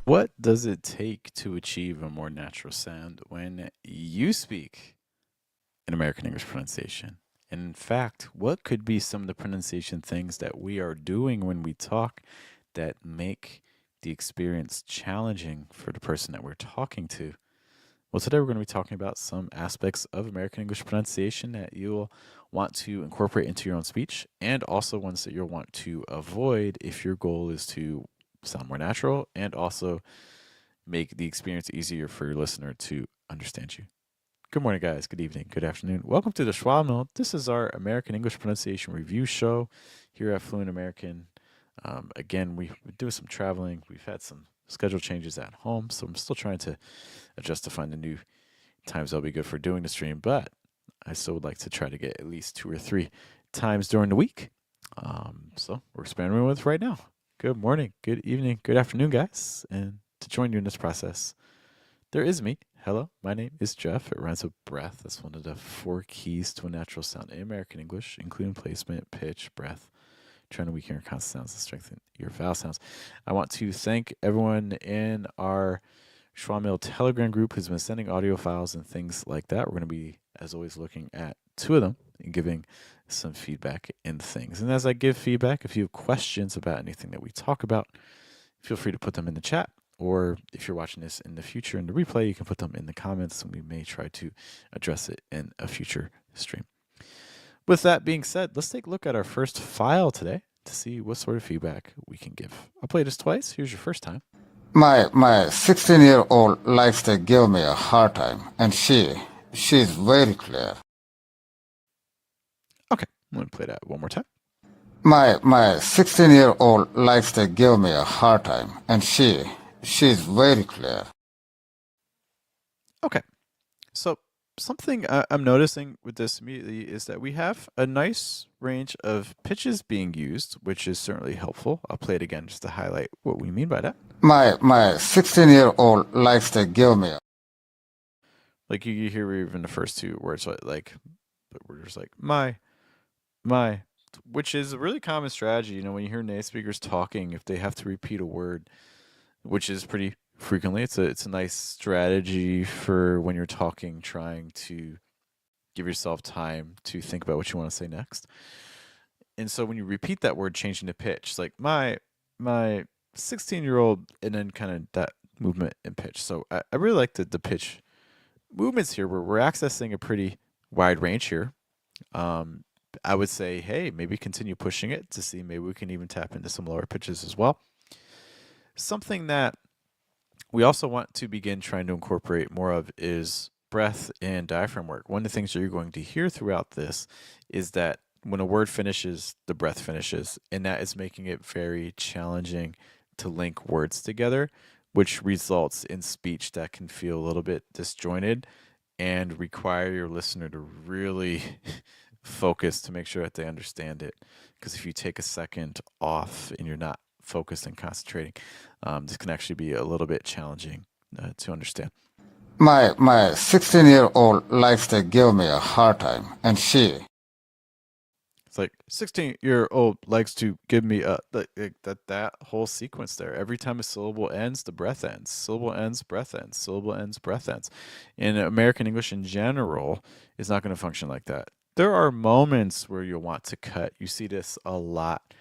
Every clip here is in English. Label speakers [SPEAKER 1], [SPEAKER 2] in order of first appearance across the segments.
[SPEAKER 1] What does it take to achieve a more natural sound when you speak in American English pronunciation? And in fact, what could be some of the pronunciation things that we are doing when we talk that make the experience challenging for the person that we're talking to? Well, today we're going to be talking about some aspects of American English pronunciation that you'll want to incorporate into your own speech, and also ones that you'll want to avoid if your goal is to sound more natural and also make the experience easier for your listener to understand you. Good morning, guys. Good evening. Good afternoon. Welcome to the Schwa Mill. This is our American English pronunciation review show here at Fluent American. Again, we've been doing some traveling. We've had some schedule changes at home, so I'm still trying to adjust to find the new times that'll be good for doing the stream, but I still would like to try to get at least 2 or 3 times during the week. So we're experimenting with right now. Good morning, good evening, good afternoon, guys. And to join you in this process, there is me. Hello, my name is Geoff. It rhymes with breath. That's one of the 4 keys to a natural sound in American English, including placement, pitch, breath, trying to weaken your consonant sounds and strengthen your vowel sounds. I want to thank everyone in our Schwa Mill Telegram group who's been sending audio files and things like that. We're going to be, as always, looking at 2 of them and giving some feedback and things. And as I give feedback, if you have questions about anything that we talk about, feel free to put them in the chat. Or if you're watching this in the future in the replay, you can put them in the comments and we may try to address it in a future stream. With that being said, let's take a look at our first file today to see what sort of feedback we can give. I'll play this twice. Here's your first time.
[SPEAKER 2] My 16-year-old likes to give me a hard time, and she's very clear.
[SPEAKER 1] Okay, I'm going to play that one more time.
[SPEAKER 2] My 16-year-old likes to give me a hard time, and she's very clear.
[SPEAKER 1] Okay, so something I'm noticing with this immediately is that we have a nice range of pitches being used, which is certainly helpful. I'll play it again just to highlight what we mean by that.
[SPEAKER 2] My 16-year-old likes to give me.
[SPEAKER 1] Like you hear even the first 2 words, like we're just like my, which is a really common strategy. You know, when you hear native speakers talking, if they have to repeat a word, which is pretty frequently, it's a nice strategy for when you're talking, trying to give yourself time to think about what you want to say next. And so when you repeat that word, changing the pitch, like my 16-year-old, and then kind of that movement and pitch. So I really like the pitch movements here where we're accessing a pretty wide range here. I would say, hey, maybe continue pushing it to see maybe we can even tap into some lower pitches as well. Something that we also want to begin trying to incorporate more of is breath and diaphragm work. One of the things that you're going to hear throughout this is that when a word finishes, the breath finishes, and that is making it very challenging to link words together, which results in speech that can feel a little bit disjointed and require your listener to really focus to make sure that they understand it. Because if you take a second off and you're not focused and concentrating, this can actually be a little bit challenging to understand.
[SPEAKER 2] My 16-year-old likes to give me a hard time, and
[SPEAKER 1] it's like 16-year-old likes to give me a that whole sequence there. Every time a syllable ends, the breath ends. Syllable ends, breath ends. Syllable ends, breath ends. In American English in general, is not going to function like that. There are moments where you'll want to cut. You see this a lot.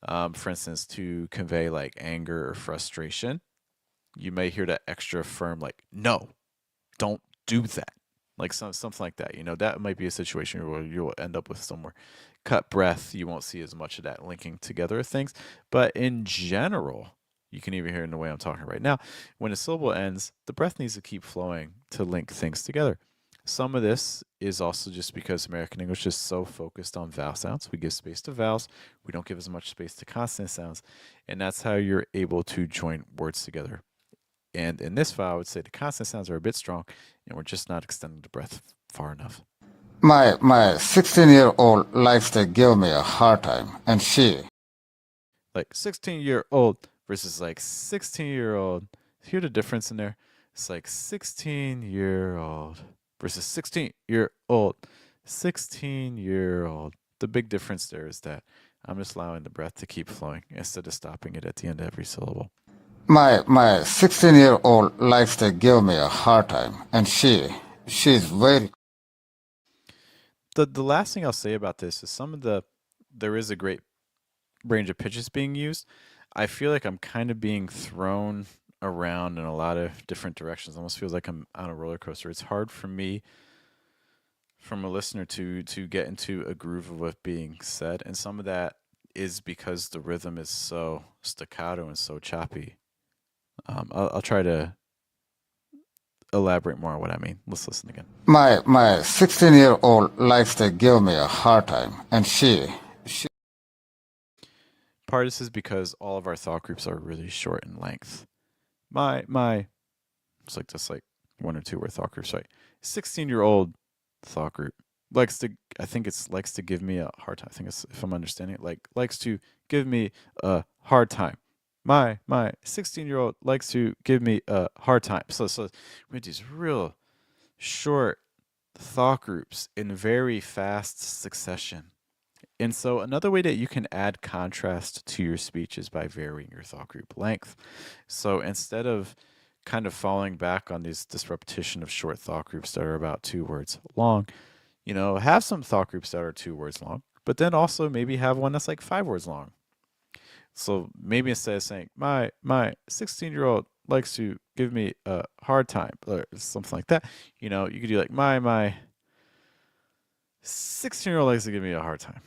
[SPEAKER 1] For instance, to convey like anger or frustration, you may hear that extra firm, like, no, don't do that. Like something like that. You know, that might be a situation where you'll end up with somewhere cut breath. You won't see as much of that linking together of things. But in general, you can even hear in the way I'm talking right now, when a syllable ends, the breath needs to keep flowing to link things together. Some of this is also just because American English is so focused on vowel sounds. We give space to vowels. We don't give as much space to consonant sounds. And that's how you're able to join words together. And in this file, I would say the consonant sounds are a bit strong, and we're just not extending the breath far enough.
[SPEAKER 2] My 16-year-old likes to give me a hard time, and
[SPEAKER 1] like 16-year-old versus like 16-year-old. Hear the difference in there? It's like 16-year-old versus 16-year-old. 16-year-old. The big difference there is that I'm just allowing the breath to keep flowing instead of stopping it at the end of every syllable.
[SPEAKER 2] My 16-year-old likes to give me a hard time, and she's very.
[SPEAKER 1] The last thing I'll say about this is there is a great range of pitches being used. I feel like I'm kind of being thrown around in a lot of different directions. It almost feels like I'm on a roller coaster. It's hard for me from a listener to get into a groove of what's being said, and some of that is because the rhythm is so staccato and so choppy. I'll try to elaborate more on what I mean. Let's listen again.
[SPEAKER 2] My 16-year-old likes to give me a hard time, and she.
[SPEAKER 1] Part of this is because all of our thought groups are really short in length. My it's like just like one or two word thought groups, right? 16-year-old thought group likes to I think it's likes to give me a hard time. I think it's if I'm understanding it, like likes to give me a hard time. My 16-year-old likes to give me a hard time. So we have these real short thought groups in very fast succession. And so another way that you can add contrast to your speech is by varying your thought group length. So instead of kind of falling back on this repetition of short thought groups that are about 2 words long, have some thought groups that are 2 words long, but then also maybe have one that's like 5 words long. So maybe instead of saying my 16-year-old likes to give me a hard time or something like that, you could do like my 16-year-old likes to give me a hard time.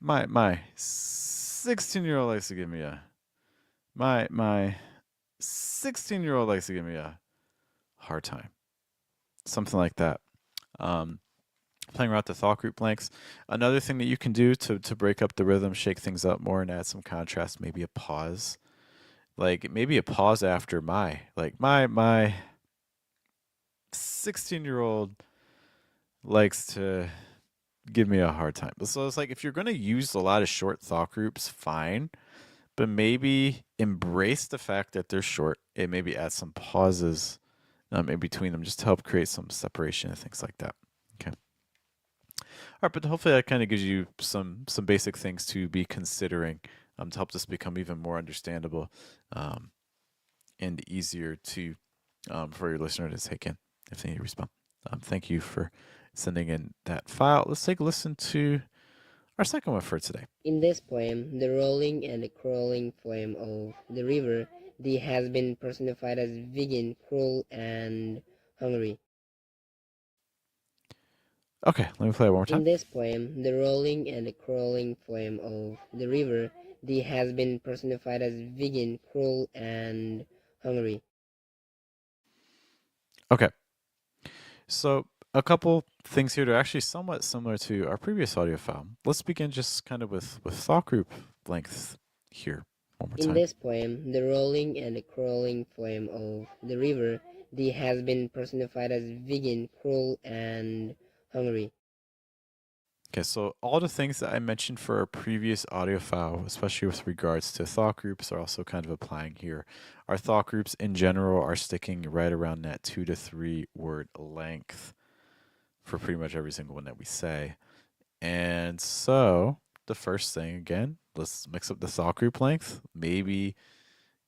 [SPEAKER 1] My 16-year-old likes to give me a my 16-year-old likes to give me a hard time. Something like that. Um, Playing around with the thought group lengths. Another thing that you can do to break up the rhythm, shake things up more, and add some contrast, maybe a pause. Like maybe a pause after my 16-year-old likes to give me a hard time. So it's like if you're gonna use a lot of short thought groups, fine. But maybe embrace the fact that they're short and maybe add some pauses in between them just to help create some separation and things like that. Okay. All right, but hopefully that kind of gives you some basic things to be considering to help this become even more understandable um, and easier to for your listener to take in if they need to respond. Thank you for sending in that file. Let's take a listen to our second one for today.
[SPEAKER 3] In this poem, the rolling and the crawling poem of the river, the has been personified as vegan, cruel, and hungry.
[SPEAKER 1] Okay, let me play it one more
[SPEAKER 3] In
[SPEAKER 1] time.
[SPEAKER 3] this poem, the rolling and the crawling poem of the river, the has been personified as vegan, cruel, and hungry.
[SPEAKER 1] Okay, so a couple things here that are actually somewhat similar to our previous audio file. Let's begin just kind of with thought group length here one more
[SPEAKER 3] In
[SPEAKER 1] time.
[SPEAKER 3] this poem, the rolling and the crawling poem of the river, the has been personified as vegan, cruel, and hungry.
[SPEAKER 1] Okay, so all the things that I mentioned for our previous audio file, especially with regards to thought groups, are also kind of applying here. Our thought groups in general are sticking right around that 2 to 3 word length for pretty much every single one that we say. And so the first thing again, let's mix up the thought group length. Maybe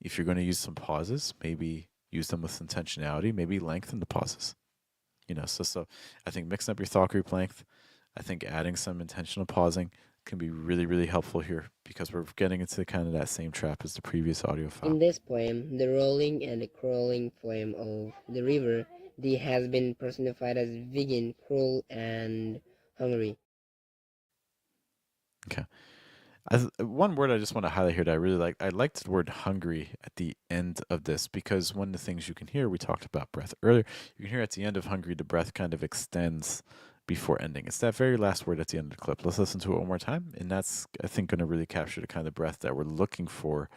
[SPEAKER 1] if you're going to use some pauses, maybe use them with intentionality, maybe lengthen the pauses. So I think mixing up your thought group length, I think adding some intentional pausing can be really, really helpful here because we're getting into kind of that same trap as the previous audio file.
[SPEAKER 3] In this poem, the rolling and the crawling poem of the river, the has been personified as vegan, cruel, and hungry.
[SPEAKER 1] Okay. One word I just want to highlight here that I really like, I liked the word hungry at the end of this because one of the things you can hear, we talked about breath earlier, you can hear at the end of hungry, the breath kind of extends before ending. It's that very last word at the end of the clip. Let's listen to it one more time. And that's, I think, going to really capture the kind of breath that we're looking for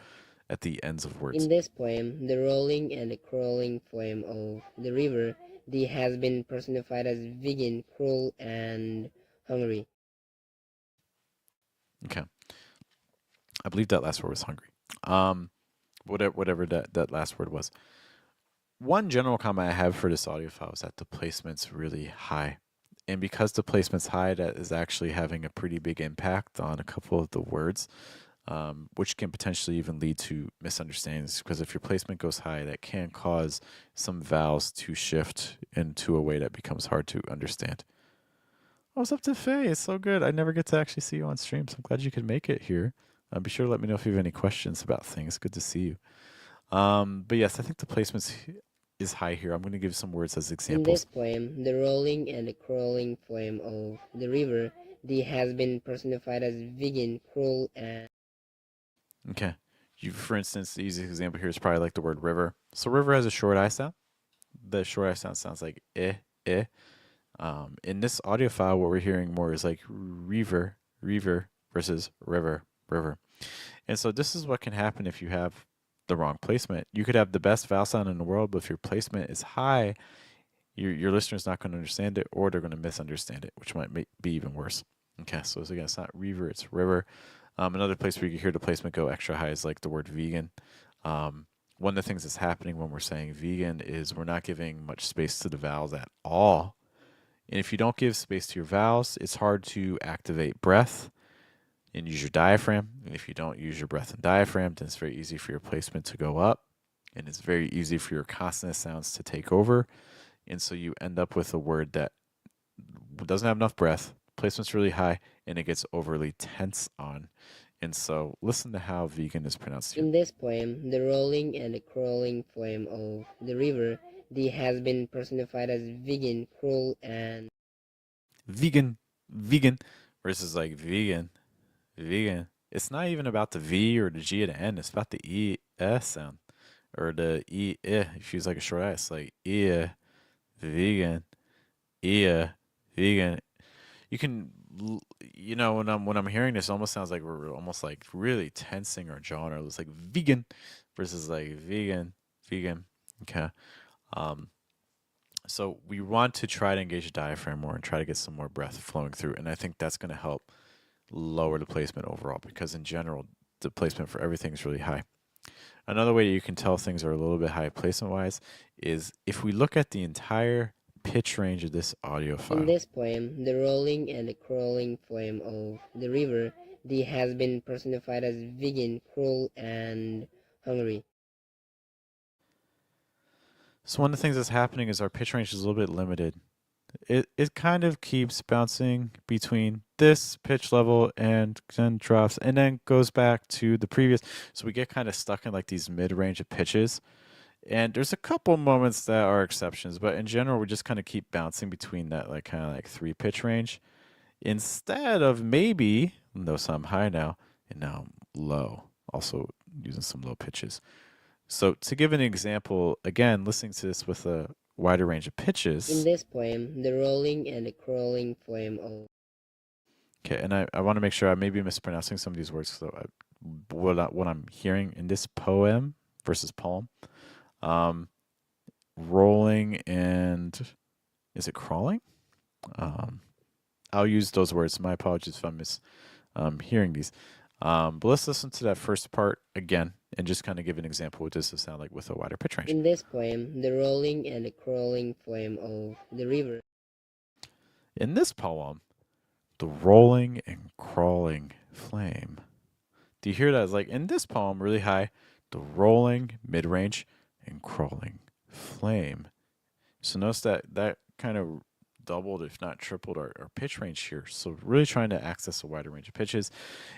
[SPEAKER 1] at the ends of words.
[SPEAKER 3] In this poem, the rolling and the crawling poem of the river, the has been personified as vegan, cruel, and hungry.
[SPEAKER 1] Okay. I believe that last word was hungry. Um, whatever that last word was. One general comment I have for this audio file is that the placement's really high And because the placement's high, that is actually having a pretty big impact on a couple of the words, which can potentially even lead to misunderstandings. Because if your placement goes high, that can cause some vowels to shift into a way that becomes hard to understand. Oh, it's up to Faye. It's so good. I never get to actually see you on stream, so I'm glad you could make it here. Be sure to let me know if you have any questions about things. Good to see you. But yes, I think the placement is high here. I'm going to give some words as
[SPEAKER 3] In
[SPEAKER 1] examples.
[SPEAKER 3] this poem, the rolling and the crawling flame of the river, the has been personified as vegan, cruel, and
[SPEAKER 1] Okay. For instance, the easiest example here is probably like the word river. So river has a short I sound. The short I sound sounds like eh, eh. In this audio file, what we're hearing more is like reaver, reaver versus river, river. And so this is what can happen if you have the wrong placement. You could have the best vowel sound in the world, but if your placement is high, your listener's not going to understand it, or they're going to misunderstand it, which might be even worse. Okay, so again, it's not reaver, it's river. Another place where you can hear the placement go extra high is like the word vegan. One of the things that's happening when we're saying vegan is we're not giving much space to the vowels at all. And if you don't give space to your vowels, it's hard to activate breath and use your diaphragm. And if you don't use your breath and diaphragm, then it's very easy for your placement to go up. And it's very easy for your consonant sounds to take over. And so you end up with a word that doesn't have enough breath, placement's really high, and it gets overly tense on. And so listen to how vegan is pronounced here.
[SPEAKER 3] in this poem, the rolling and the crawling flame of the river, the has been personified as vegan, cruel, and
[SPEAKER 1] Vegan, vegan versus like vegan, vegan. It's not even about the V or the G at the end. It's about the E S sound or the E I. If you use like a short I, it's like E vegan, E vegan. You can, when I'm hearing this, it almost sounds like we're almost like really tensing our jaw. Or it's like vegan versus like vegan, vegan. Okay. Um, so we want to try to engage the diaphragm more and try to get some more breath flowing through, and I think that's going to help lower the placement overall because in general the placement for everything is really high. Another way you can tell things are a little bit high placement wise is if we look at the entire pitch range of this audio
[SPEAKER 3] in
[SPEAKER 1] file.
[SPEAKER 3] this poem, the rolling and the crawling flame of the river, the has been personified as vegan, cruel, and hungry.
[SPEAKER 1] So one of the things that's happening is our pitch range is a little bit limited. It kind of keeps bouncing between this pitch level and then drops and then goes back to the previous. So we get kind of stuck in like these mid range of pitches. And there's a couple moments that are exceptions, but in general, we just kind of keep bouncing between that like kind of like 3 pitch range instead of maybe, notice I'm high now, and now I'm low, also using some low pitches. So to give an example, again, listening to this with a wider range of
[SPEAKER 3] In
[SPEAKER 1] pitches.
[SPEAKER 3] this poem, the rolling and the crawling flame of
[SPEAKER 1] Okay, and I want to make sure I may be mispronouncing some of these words. So what I'm hearing in this poem versus poem, rolling and is it crawling? I'll use those words. My apologies if I'm hearing these. But let's listen to that first part again and just kind of give an example what this would sound like with a wider pitch range.
[SPEAKER 3] in this poem, the rolling and the crawling flame of the river.
[SPEAKER 1] In this poem, the rolling and crawling flame. Do you hear that? It's like in this poem, really high, the rolling, mid range, and crawling flame. So notice that kind of doubled, if not tripled, our pitch range here. So really trying to access a wider range of pitches.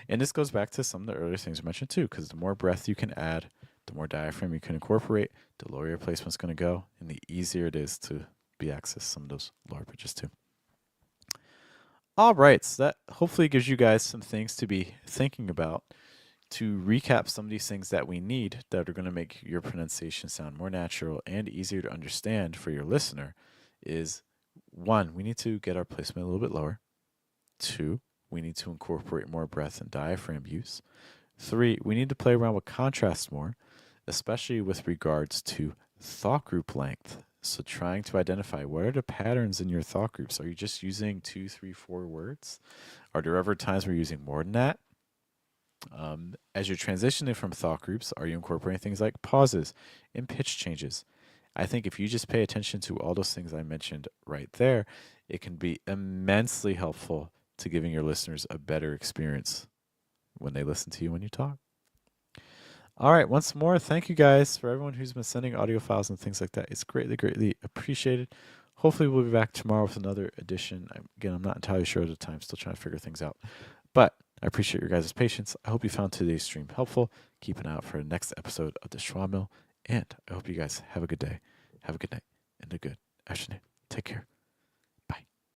[SPEAKER 1] And this goes back to some of the earlier things I mentioned too, because the more breath you can add, the more diaphragm you can incorporate, the lower your placement's going to go, and the easier it is to be access some of those lower pitches too. All right, so that hopefully gives you guys some things to be thinking about to recap some of these things that we need that are going to make your pronunciation sound more natural and easier to understand for your listener is 1, we need to get our placement a little bit lower. 2, we need to incorporate more breath and diaphragm use. 3, we need to play around with contrast more, especially with regards to thought group length. So trying to identify what are the patterns in your thought groups. Are you just using 2, 3, 4 words? Are there ever times where you're using more than that? As you're transitioning from thought groups, are you incorporating things like pauses and pitch changes? I think if you just pay attention to all those things I mentioned right there, it can be immensely helpful to giving your listeners a better experience when they listen to you when you talk. All right, once more, thank you guys for everyone who's been sending audio files and things like that. It's greatly, greatly appreciated. Hopefully, we'll be back tomorrow with another edition. Again, I'm not entirely sure of the time, still trying to figure things out. But I appreciate your guys' patience. I hope you found today's stream helpful. Keep an eye out for the next episode of the Schwa Mill. And I hope you guys have a good day, have a good night, and a good afternoon. Take care.